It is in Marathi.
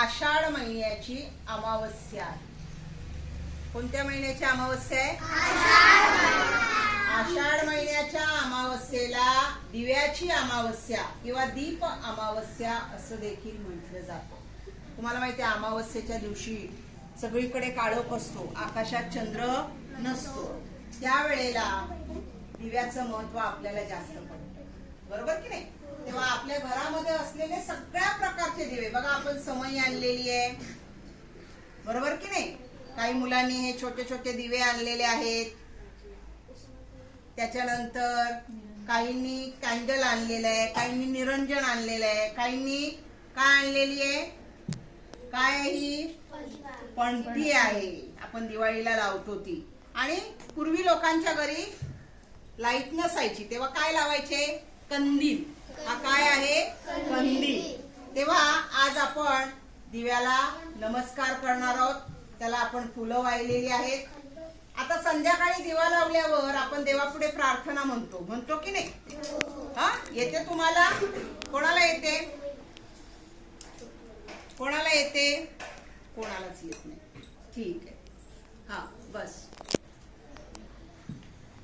आषाढ महिन्याची अमावस्या आहे. कोणत्या महिन्याची अमावस्या आहे? आषाढ महिन्याच्या अमावस्येला दिव्याची अमावस्या किंवा दीप अमावस्या असं देखील म्हटलं जातं. तुम्हाला माहिती आहे अमावस्येच्या दिवशी सगळीकडे काळोख असतो, आकाशात चंद्र नसतो. त्यावेळेला दिव्याचं महत्व आपल्याला जास्त पडतं, बरोबर की नाही? तेव्हा आपल्या घरामध्ये असलेले सगळ्या प्रकारचे दिवे बघा, आपण समई आणलेली आहे, बरोबर की नाही? काही मुलांनी हे छोटे छोटे दिवे आणलेले आहेत. त्याच्यानंतर काहींनी कॅन्डल आणलेलं आहे, काहींनी निरंजन आणलेलं आहे, काहींनी काय आणलेली आहे? काय ही पणती आहे, आपण दिवाळीला लावतो ती. आणि पूर्वी लोकांच्या घरी लाईट नसायची तेव्हा काय लावायचे? कंदील. हा काय आहे? कंदील. तेव्हा आज आपण दिव्याला नमस्कार करणार आहोत. त्याला आपण फुलं वाहिलेली आहेत. आता संध्याकाळी दिवा लावल्यावर आपण देवापुढे प्रार्थना म्हणतो की नाही? हा येते तुम्हाला? कोणाला येते? कोणाला येते? कोणालाच येत नाही. ठीक आहे. हा बस.